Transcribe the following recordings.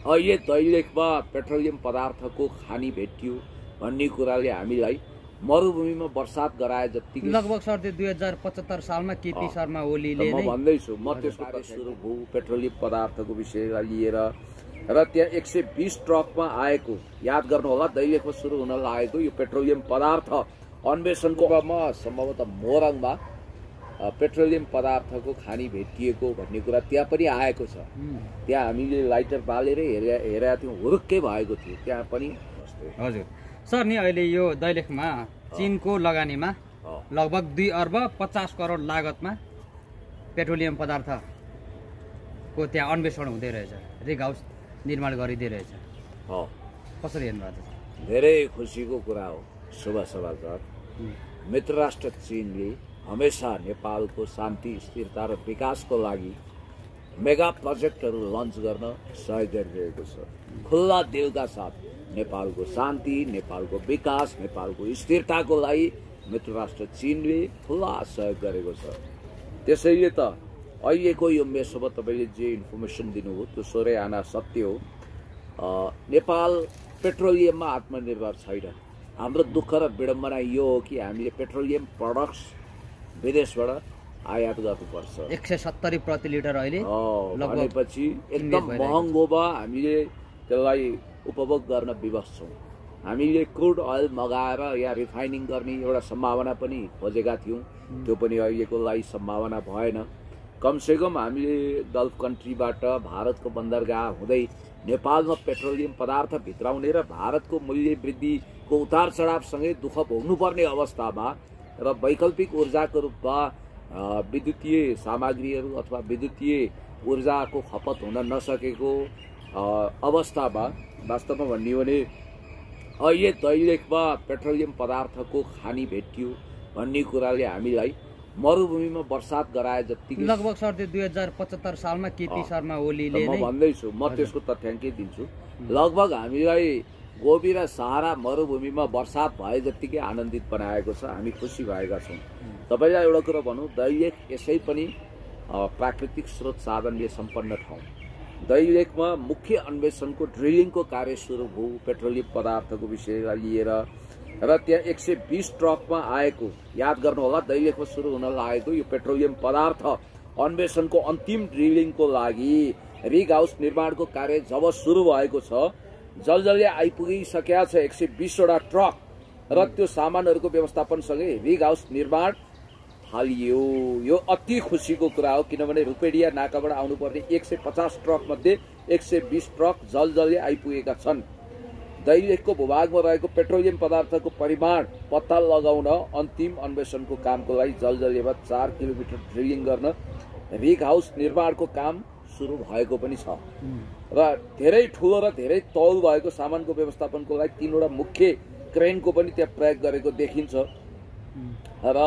अहिले दैलेखमा पेट्रोलियम पदार्थको खानी भेटियो भन्ने कुराले हामीलाई मरुभूमिमा वर्षात गराए जतिकै लगभग सर 2075 सालमा केपी शर्मा ओलीले म भन्दैछु म त्यसको सुरु भयो पेट्रोलियम पदार्थको विषयलाई लिएर र त्यहाँ 120 ट्रकमा आएको याद गर्नु होला दैलेखमा सुरु हुन लागेको यो पेट्रोलियम पदार्थ अन्वेषणको क्रममा सम्भवतः मोरङमा पेट्रोलियम पदार्थको खानी भेटिएको भन्ने कुरा त्यहाँ पनि आएको छ। त्यहाँ हामीले लाइटर बालेर हेरेका थियौँ, हुरुक्कै भएको थियो त्यहाँ पनि। हजुर सर नि अहिले यो दैलेखमा चीनको लगानीमा लगभग 2 अर्ब 50 करोड लागतमा पेट्रोलियम पदार्थको त्यहाँ अन्वेषण हुँदै रहेछ, रिग हाउस निर्माण गरिँदै रहेछ। कसरी हेर्नुभएको छ? धेरै खुसीको कुरा हो शुभ समाचार। मित्र राष्ट्र चीनले हमेसा नेपालको शान्ति स्थिरता र विकासको लागि मेगा प्रोजेक्टहरू लन्च गर्न सहयोग गरिरहेको छ। खुल्ला दिलका साथ नेपालको शान्ति, नेपालको विकास, नेपालको स्थिरताको लागि मित्र राष्ट्र चीनले खुल्ला सहयोग गरेको छ। त्यसैले त अहिलेको यो मेसोमा तपाईँले जे इन्फर्मेसन दिनुभयो त्यो सोरै आना सत्य हो। नेपाल पेट्रोलियममा आत्मनिर्भर छैन। हाम्रो दुःख र विडम्बना यो हो कि हामीले पेट्रोलियम प्रडक्ट्स विदेशबाट आयात गर्नुपर्छ। 170 प्रति लिटर अहिले भनेपछि एकदम महँगोमा हामीले त्यसलाई उपभोग गर्न विवश छौँ। हामीले क्रुड अयल मगाएर या रिफाइनिङ गर्ने एउटा सम्भावना पनि खोजेका थियौँ, त्यो पनि अहिलेको लागि सम्भावना भएन। कमसेकम हामीले गल्फ कन्ट्रीबाट भारतको बन्दरगाह हुँदै नेपालमा पेट्रोलियम पदार्थ भित्राउने र भारतको मूल्य वृद्धिको उतार चढावसँगै दुःख भोग्नुपर्ने अवस्थामा र वैकल्पिक ऊर्जाको रूपमा विद्युतीय सामग्रीहरू अथवा विद्युतीय ऊर्जाको खपत हुन नसकेको अवस्थामा वास्तवमा भन्ने हो भने अहिले दैलेखमा पेट्रोलियम पदार्थको खानी भेटियो भन्ने कुराले हामीलाई मरुभूमिमा वर्षात गराए जतिकै लगभग सर 2075 सालमा केपी शर्मा ओलीले म भन्दैछु, म त्यसको तथ्याङ्कै दिन्छु। लगभग हामीलाई गोबी र सहारा मरुभूमिमा वर्षात भए जत्तिकै आनन्दित बनाएको छ। हामी खुसी भएका छौँ। तपाईँलाई एउटा कुरा भनौँ, दैलेख यसै पनि प्राकृतिक स्रोत साधनले सम्पन्न ठाउँ। दैलेखमा मुख्य अन्वेषणको ड्रिलिङको कार्य सुरु भयो पेट्रोलियम पदार्थको विषयलाई लिएर र त्यहाँ 120 ट्रकमा आएको याद गर्नु होला दैलेखमा सुरु हुन लागेको यो पेट्रोलियम पदार्थ अन्वेषणको अन्तिम ड्रिलिङको लागि रिग हाउस निर्माणको कार्य जब सुरु भएको छ, जलजलले आइपुगिसकेका छ 120 वटा ट्रक र त्यो सामानहरूको व्यवस्थापनसँगै रिग हाउस निर्माण थालियो। यो अति खुसीको कुरा हो, किनभने रुपेडिया नाकाबाट आउनुपर्ने 150 ट्रक मध्ये 120 ट्रक जलजलले आइपुगेका छन्। दैलेखको भूभागमा रहेको पेट्रोलियम पदार्थको परिमाण पत्ता लगाउन अन्तिम अन्वेषणको कामको लागि जलजलेमा 4 किलोमिटर ड्रिलिङ गर्न रिग हाउस निर्माणको काम सुरु भएको पनि छ र धेरै ठुलो र धेरै तौल भएको सामानको व्यवस्थापनको लागि 3 वटा मुख्य क्रेनको पनि त्यहाँ प्रयोग गरेको देखिन्छ। र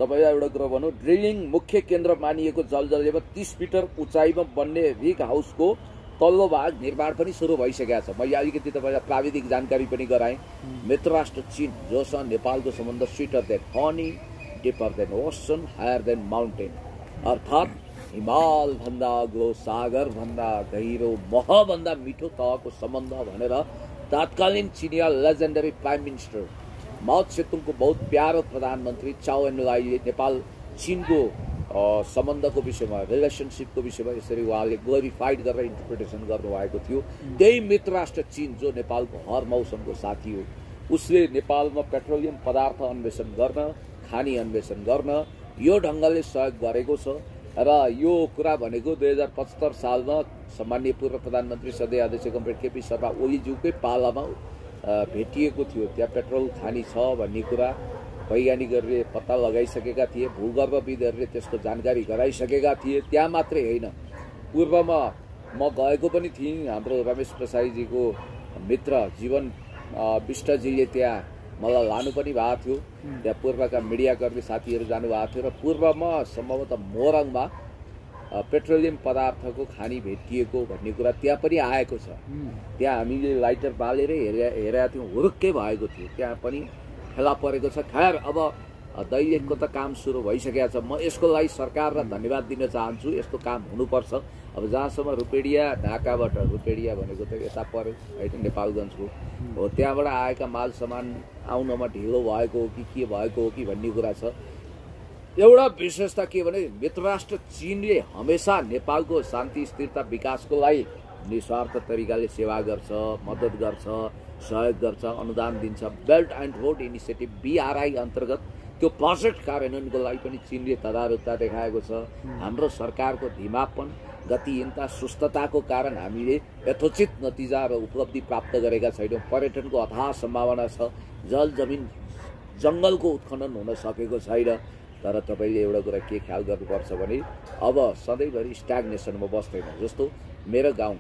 तपाईँलाई एउटा कुरा भनौँ, ड्रिलिङ मुख्य केन्द्र मानिएको जलजलेमा 30 मिटर उचाइमा बन्ने रिग हाउसको तल्लो भाग निर्माण पनि सुरु भइसकेको छ। मैले अलिकति तपाईँलाई प्राविधिक जानकारी पनि गराएँ। मित्र राष्ट्र चीन जोसँग नेपालको सम्बन्ध sweeter than honey, deeper than ocean, higher than mountain, अर्थात् हिमाल भन्दा अग्लो, सागर भन्दा गहिरो, मह भन्दा मिठो तहको सम्बन्ध भनेर तत्कालीन चिनिया लेजेन्डरी प्राइम मिनिस्टर माओ त्से-तुङको बहुत प्यारो प्रधानमन्त्री चाउ एन लाईले नेपाल चीनको सम्बन्धको विषयमा, रिलेसनसिपको विषयमा यसरी उहाँले ग्लोरिफाइड गरेर इन्टरप्रिटेसन गर्नुभएको थियो। त्यही मित्र राष्ट्र चीन जो नेपालको हर मौसमको साथी हो, उसले नेपालमा पेट्रोलियम पदार्थ अन्वेषण गर्न, खानी अन्वेषण गर्न यो ढङ्गले सहयोग गरेको छ। र यो कुरा भनेको 2075 सालमा सम्माननीय पूर्व प्रधानमन्त्री सधैँ अध्यक्ष कमरेड केपी शर्मा ओलीज्यूकै पालामा भेटिएको थियो। त्यहाँ पेट्रोल खानी छ भन्ने कुरा वैज्ञानिकहरूले पत्ता लगाइसकेका थिए, भूगर्भविदहरूले त्यसको जानकारी गराइसकेका थिए। त्यहाँ मात्रै होइन, पूर्वमा म गएको पनि थिएँ। हाम्रो रमेश प्रसाईजीको मित्र जीवन विष्टजीले त्यहाँ मलाई लानु पनि भएको थियो। त्यहाँ पूर्वका मिडियाकर्मी साथीहरू जानुभएको थियो र पूर्वमा सम्भवतः मोरङमा पेट्रोलियम पदार्थको खानी भेटिएको भन्ने कुरा त्यहाँ पनि आएको छ। त्यहाँ हामीले लाइटर बालेर हेरेका थियौँ, हुरुक्कै भएको थियो। त्यहाँ पनि फेला परेको छ। खैर अब दैलेखको त काम सुरु भइसकेको छ। म यसको लागि सरकारलाई धन्यवाद दिन चाहन्छु। यस्तो काम हुनुपर्छ। अब जहाँसम्म रुपेडिया ढाकाबाट, रुपेडिया भनेको त यता पर्यो होइन नेपालगञ्जको हो, त्यहाँबाट आएका माल सामान आउनमा ढिलो भएको हो कि के भएको हो कि भन्ने कुरा छ। एउटा विशेषता के भने मित्र राष्ट्र चीनले हमेसा नेपालको शान्ति स्थिरता विकासको लागि निस्वार्थ तरिकाले सेवा गर्छ, मद्दत गर्छ, सहयोग गर्छ, अनुदान दिन्छ। Belt and road initiative BRI अन्तर्गत त्यो प्रोजेक्ट कार्यान्वयनको लागि पनि चीनले तदारुकता देखाएको छ। हाम्रो सरकारको धिमापन, गतिहीनता, सुस्तताको कारण हामीले यथोचित नतिजा र उपलब्धि प्राप्त गरेका छैनौँ। पर्यटनको अथाह सम्भावना छ, जल जमिन जङ्गलको उत्खनन हुन सकेको छैन। तर तपाईँले एउटा कुरा के ख्याल गर्नुपर्छ भने अब सधैँभरि स्ट्याग्नेसनमा बस्दैन। जस्तो मेरो गाउँ,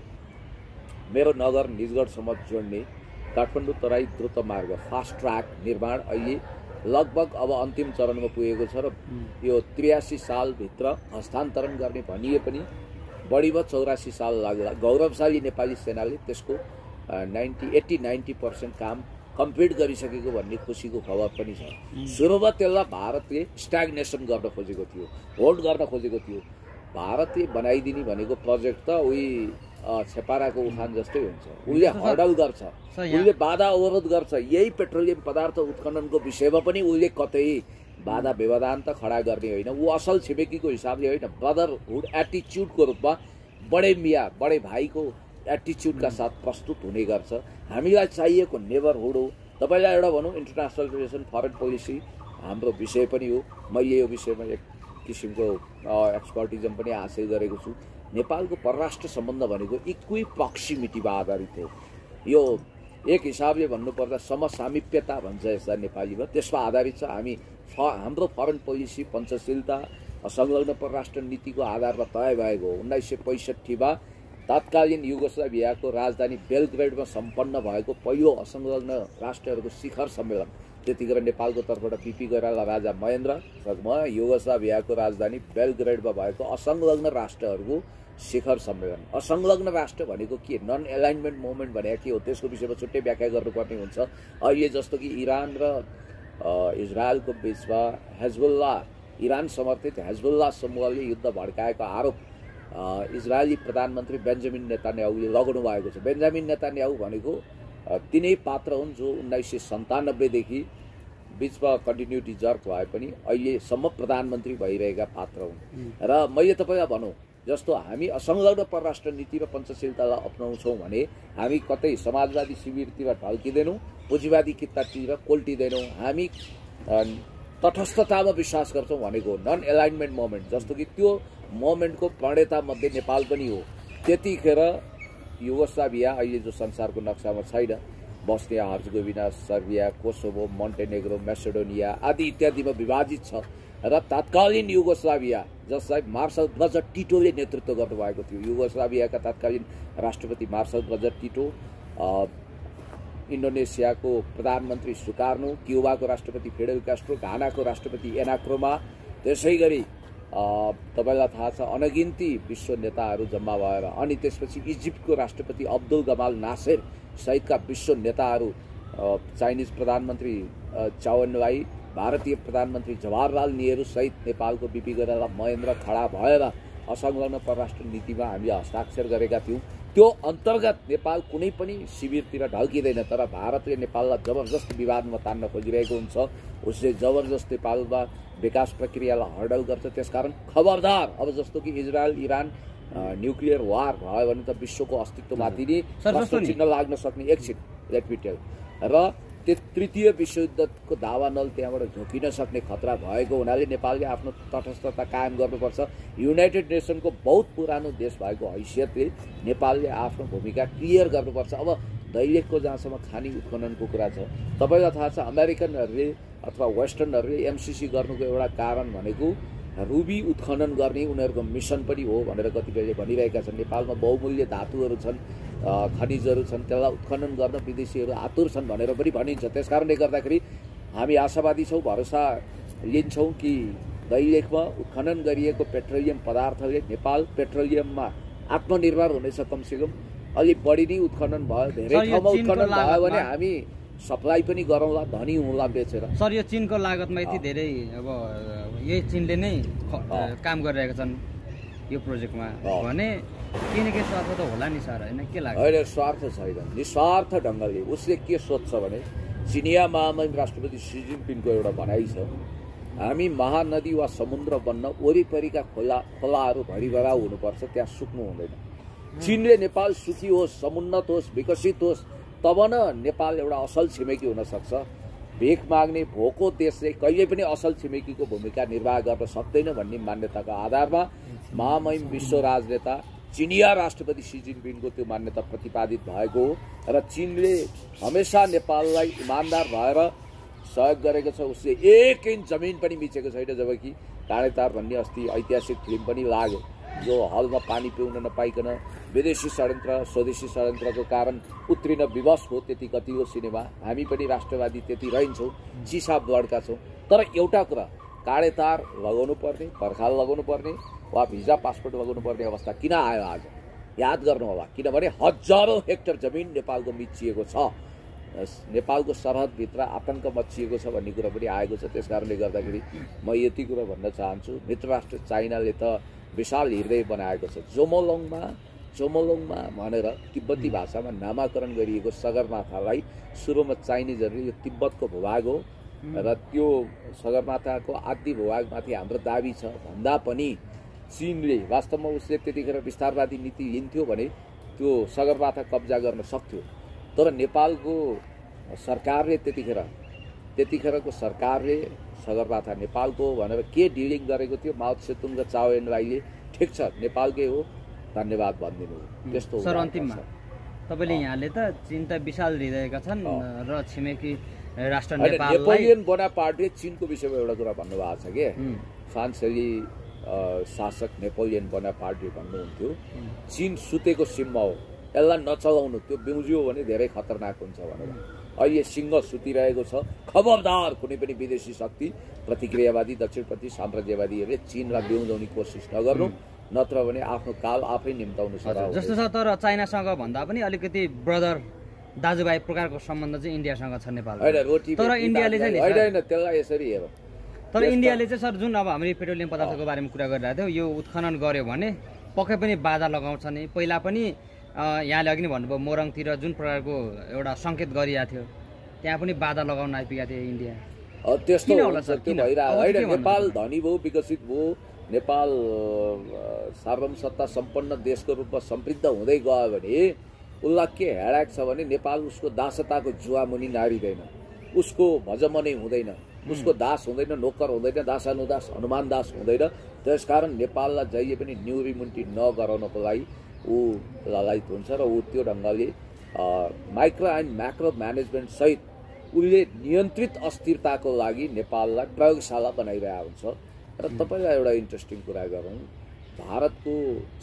मेरो नगर निजगढसम्म जोड्ने काठमाडौँ तराई द्रुत मार्ग फास्ट ट्र्याक निर्माण अहिले लगभग अब अन्तिम चरणमा पुगेको छ र यो 83 सालभित्र हस्तान्तरण गर्ने भनिए पनि बढीमा 84 साल लाग्ला। गौरवशाली नेपाली सेनाले त्यसको 80-90% काम कम्प्लिट गरिसकेको भन्ने खुसीको खबर पनि छ। सुरुमा त्यसलाई भारतले स्ट्याग्नेसन गर्न खोजेको थियो, होल्ड गर्न खोजेको थियो। भारतले बनाइदिने भनेको प्रोजेक्ट त उही छेपाराको उखान जस्तै हुन्छ। उसले हर्डल गर्छ, उसले बाधा अवरोध गर्छ। यही पेट्रोलियम पदार्थ उत्खननको विषयमा पनि उसले कतै बाधा व्यवधान त खडा गर्ने होइन। ऊ असल छिमेकीको हिसाबले होइन, ब्रदरहुड एटिच्युडको रूपमा बडे मिया बडे भाइको एटिच्युडका साथ प्रस्तुत हुने गर्छ। हामीलाई चाहिएको नेबरहुड हो। तपाईँलाई एउटा भनौँ, इन्टरनेसनल रिलेसन फरेन पोलिसी हाम्रो विषय पनि हो। मैले यो विषयमा एक किसिमको एक्सपर्टिजम पनि हासिल गरेको छु। नेपालको परराष्ट्र सम्बन्ध भनेको इक्वी प्रक्सिमिटीमा आधारित हो। यो एक हिसाबले भन्नुपर्दा समसामिप्यता भन्छ यसलाई नेपालीमा, त्यसमा आधारित छ। हाम्रो फरेन पोलिसी पञ्चशीलता संलग्न परराष्ट्र नीतिको आधारमा तय भएको हो। 1965 तत्कालीन युगोस्लाभियाको राजधानी बेलग्रेडमा सम्पन्न भएको पहिलो असंलग्न राष्ट्रहरूको शिखर सम्मेलन, त्यतिखेर नेपालको तर्फबाट बिपी कोइराला राजा महेन्द्र युगोस्लाभियाको राजधानी बेलग्रेडमा भएको असंलग्न राष्ट्रहरूको शिखर सम्मेलन। असंलग्न राष्ट्र भनेको के, नन एलाइनमेन्ट मुभमेन्ट भनेको के हो, त्यसको विषयमा छुट्टै व्याख्या गर्नुपर्ने हुन्छ। अहिले जस्तो कि इरान र इजरायलको बिचमा हेजबुल्लाह, इरान समर्थित हेजबुल्लाह समूहले युद्ध भड्काएको आरोप इजरायली प्रधानमन्त्री बेन्जामिन नेतान्याहुले लगाउनु भएको छ। बेन्जामिन नेतान्याहु भनेको तिनै पात्र हुन् जो 1997 देखि बिचमा कन्टिन्युटी जर्क भए पनि अहिलेसम्म प्रधानमन्त्री भइरहेका पात्र हुन्। र मैले तपाईँलाई भनौँ, जस्तो हामी असंलग्न परराष्ट्र नीति र पञ्चशीलतालाई अपनाउँछौँ भने हामी कतै समाजवादी शिविरतिर ढल्किँदैनौँ, पुँजीवादी कितातिर कोल्टिँदैनौँ। हामी तटस्थतामा विश्वास गर्छौँ भनेको नन एलाइनमेन्ट मोमेन्ट, जस्तो कि त्यो मोमेन्टको प्रणेता मध्ये नेपाल पनि हो। त्यतिखेर युगोस्लाभिया अहिले जो संसारको नक्सामा छैन, बस्निया हर्जगोभिना, सर्बिया, कोसोभो, मोन्टेनेग्रो, मेसेडोनिया आदि इत्यादिमा विभाजित छ। र तत्कालीन युगोस्लाभिया जसलाई मार्शल ब्रजर टिटोले नेतृत्व गर्नुभएको थियो, युगोस्लाभियाका तत्कालीन राष्ट्रपति मार्शल ब्रजर टिटो, इन्डोनेसियाको प्रधानमन्त्री सुकार्नो, क्युबाको राष्ट्रपति फिडेल कास्ट्रो, घानाको राष्ट्रपति एना क्रोमा, त्यसै गरी तपाईँलाई थाहा छ अनगिन्ती विश्व नेताहरू जम्मा भएर, अनि त्यसपछि इजिप्टको राष्ट्रपति अब्दुल गमाल नासेर सहितका विश्व नेताहरू, चाइनिज प्रधानमन्त्री चाउनवाई, भारतीय प्रधानमन्त्री जवाहरलाल नेहरू सहित नेपालको बिपी कोइराला महेन्द्र खडा भएर असंलग्न परराष्ट्र नीतिमा हामीले हस्ताक्षर गरेका थियौँ। त्यो अन्तर्गत नेपाल कुनै पनि शिविरतिर ढल्किँदैन। तर भारतले नेपाललाई जबरजस्त विवादमा तान्न खोजिरहेको हुन्छ, उसले जबरजस्त नेपालमा विकास प्रक्रियालाई हर्डल गर्छ। त्यसकारण खबरदार, अब जस्तो कि इजरायल इरान न्युक्लियर वार भयो भने त विश्वको अस्तित्वमाथि नै प्रश्न चिन्ह लाग्न सक्ने। एकछिन लेट मी टेल। र त्यो तृतीय विश्वयुद्धको दावानल त्यहाँबाट झोकिन सक्ने खतरा भएको हुनाले नेपालले आफ्नो तटस्थता कायम गर्नुपर्छ। युनाइटेड नेसनको बहुत पुरानो देश भएको हैसियतले नेपालले आफ्नो भूमिका क्लियर गर्नुपर्छ। अब दैलेखको जहाँसम्म खानी उत्खननको कुरा छ, तपाईँलाई थाहा छ अमेरिकनहरूले अथवा वेस्टर्नहरूले एमसिसी गर्नुको एउटा कारण भनेको रुबी उत्खनन गर्ने उनीहरूको मिसन पनि हो भनेर कतिपयले भनिरहेका छन्। नेपालमा बहुमूल्य धातुहरू छन्, खनिजहरू छन्, त्यसलाई उत्खनन गर्न विदेशीहरू आतुर छन् भनेर पनि भनिन्छ। त्यसकारणले गर्दाखेरि हामी आशावादी छौँ, भरोसा लिन्छौँ कि दैलेखमा उत्खनन गरिएको पेट्रोलियम पदार्थले नेपाल पेट्रोलियममा आत्मनिर्भर हुनेछ। कमसेकम अलिक बढी नै उत्खनन भयो, धेरै ठाउँमा उत्खनन भयो भने हामी सप्लाई पनि गरौँला, धनी हुँला बेचेर। सर यो चीनको लागतमा यति धेरै अब यही चीनले नै काम गरिरहेका छन् यो प्रोजेक्टमा भने केही न केही स्वार्थ त होला नि सर, होइन के लाग्छ? होइन, स्वार्थ छैन, निस्वार्थ ढङ्गले उसले के सोध्छ भने चिनिया महामहिम राष्ट्रपति सी जिनपिङको एउटा भनाइ छ, हामी महानदी वा समुद्र बन्न वरिपरिका खोलाहरू भरिभराउ हुनुपर्छ, त्यहाँ सुक्नु हुँदैन। चीनले नेपाल सुखी होस्, समुन्नत होस्, विकसित होस्, तब न नेपाल एउटा असल छिमेकी हुन सक्छ। भिख माग्ने भोको देशले कहिले पनि असल छिमेकीको भूमिका निर्वाह गर्न सक्दैन भन्ने मान्यताको आधारमा महामहिम विश्व राजनेता चिनिया राष्ट्रपति सी जिनपिङको त्यो मान्यता प्रतिपादित भएको हो र चीनले हमेसा नेपाललाई इमान्दार भएर सहयोग गरेको छ। उसले एक इन्च जमिन पनि मिचेको छैन, जबकि काँडेतार भन्ने अस्ति ऐतिहासिक फिल्म पनि लाग्यो, जो हलमा पानी पिउन नपाइकन विदेशी षड्यन्त्र स्वदेशी षड्यन्त्रको कारण उत्रिन विवश हो। त्यति कतिको सिनेमा हामी पनि राष्ट्रवादी त्यति रहन्छौँ, चिसा ब्लडका छौँ। तर एउटा कुरा, काँडेतार लगाउनु पर्ने, पर्खाल लगाउनु पर्ने वा भिजा पासपोर्ट लगाउनु पर्ने अवस्था किन आयो आज याद गर्नु होला, किनभने हजारौँ हेक्टर जमिन नेपालको मिचिएको छ, नेपालको सरहदभित्र आतंक मचिएको छ भन्ने कुरा पनि आएको छ। त्यसकारणले गर्दाखेरि म यति कुरा भन्न चाहन्छु, मित्र राष्ट्र चाइनाले त विशाल हृदय बनाएको छ। जोमोलोङमा भनेर तिब्बती भाषामा नामाकरण गरिएको सगरमाथालाई सुरुमा चाइनिजहरूले यो तिब्बतको भूभाग हो र त्यो सगरमाथाको आदि भूभागमाथि हाम्रो दाबी छ भन्दा पनि चीनले वास्तवमा उसले त्यतिखेर विस्तारवादी नीति लिन्थ्यो भने त्यो सगरमाथा कब्जा गर्न सक्थ्यो। तर नेपालको सरकारले त्यतिखेरको सरकारले सगरमाथा नेपालको भनेर के डिलिङ गरेको थियो, माओ त्से तुङ र चाउ एन लाईले ठिक छ नेपालकै हो धन्यवाद भनिदिनु हो। त्यस्तो सर अन्तिममा तपाईँले यहाँले त चीन त विशाल हृदयका छन् र छिमेकी राष्ट्र नेपाललाई नेपोलियन बोनापार्टले चीनको विषयमा एउटा कुरा भन्नुभएको छ के, फ्रान्सेली शासक नेपोलियन बोनापार्टले भन्नुहुन्थ्यो चीन सुतेको सिंह हो, यसलाई नचलाउनु, त्यो बिउजियो भने धेरै खतरनाक हुन्छ भनेर। अहिले सिंह सुतिरहेको छ, खबरदार कुनै पनि विदेशी शक्ति प्रतिक्रियावादी दक्षिणपन्थी साम्राज्यवादीहरूले चीनलाई बिउजाउने कोसिस नगर्नु, नत्र भने आफ्नो काल आफै निम्ताउनु सक्छ। जस्तो छ तर चाइनासँग भन्दा पनि अलिकति ब्रदर दाजुभाइ प्रकारको सम्बन्ध चाहिँ इन्डियासँग छ नेपाल। तर इन्डियाले चाहिँ होइन त्यसलाई यसरी हेर, तर इन्डियाले चाहिँ सर जुन अब हामीले पेट्रोलियम पदार्थको बारेमा कुरा गरिरहेको थियौँ, यो उत्खनन गर्यो भने पक्कै पनि बाधा लगाउँछ नि। पहिला पनि यहाँले अघि नै भन्नुभयो मोरङतिर जुन प्रकारको एउटा सङ्केत गरिएको थियो, त्यहाँ पनि बाधा लगाउन आइपुगेको थियो इन्डिया। त्यस्तो त्यो भइरहेको होइन। नेपाल धनी भयो, विकसित भयो, नेपाल सार्वभौमसत्ता सम्पन्न देशको रूपमा समृद्ध हुँदै गयो भने उसलाई के हेडाक छ भने नेपाल उसको दासताको जुवामुनि नारिँदैन, उसको भजमनै हुँदैन, उसको दास हुँदैन, नोकर हुँदैन, दासानुदास हनुमान दास हुँदैन। त्यसकारण नेपाललाई जहिले पनि न्युरिमुन्टी नगराउनको लागि ऊ ललायत हुन्छ र ऊ त्यो ढङ्गले माइक्रो एन्ड म्याक्रो म्यानेजमेन्ट सहित उसले नियन्त्रित अस्थिरताको लागि नेपाललाई प्रयोगशाला बनाइरहेको हुन्छ। र तपाईँलाई एउटा इन्ट्रेस्टिङ कुरा गरौँ, भारतको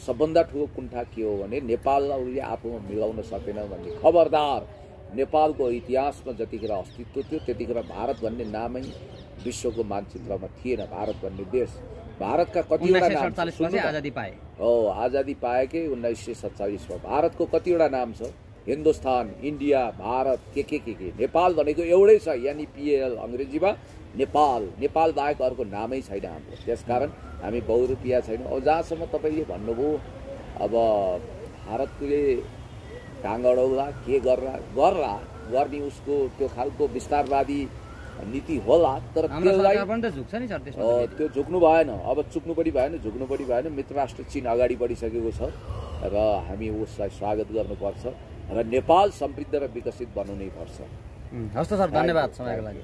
सबभन्दा ठुलो कुण्ठा के हो भने नेपाललाई उसले आफूमा मिलाउन सकेन भन्ने। खबरदार, नेपालको इतिहासमा जतिखेर अस्तित्व थियो त्यतिखेर भारत भन्ने नामै विश्वको मानचित्रमा थिएन। भारत भन्ने देश, भारतका कतिवटा नाम आजादी पाए हो, आजादी पाएकै 1947 मा। भारतको कतिवटा नाम छ, हिन्दुस्तान, इन्डिया, भारत, के नेपाल भनेको एउटै छ, यानि पिएल अङ्ग्रेजीमा नेपाल। नेपाल बाहेक अर्को नामै छैन हाम्रो। त्यसकारण हामी बहुरूपिया छैन। अब जहाँसम्म तपाईँले भन्नुभयो अब भारतले ढाङ अडाउला के गर्ने उसको त्यो खालको विस्तारवादी नीति होला, तर त्यो झुक्नु भएन। अब चुक्नु पनि भएन, झुक्नु पनि भएन। मित्र राष्ट्र चीन अगाडि बढिसकेको छ र हामी उसलाई स्वागत गर्नुपर्छ र नेपाल समृद्ध र विकसित बनाउनै पर्छ। हस् त सर, धन्यवाद समयको लागि।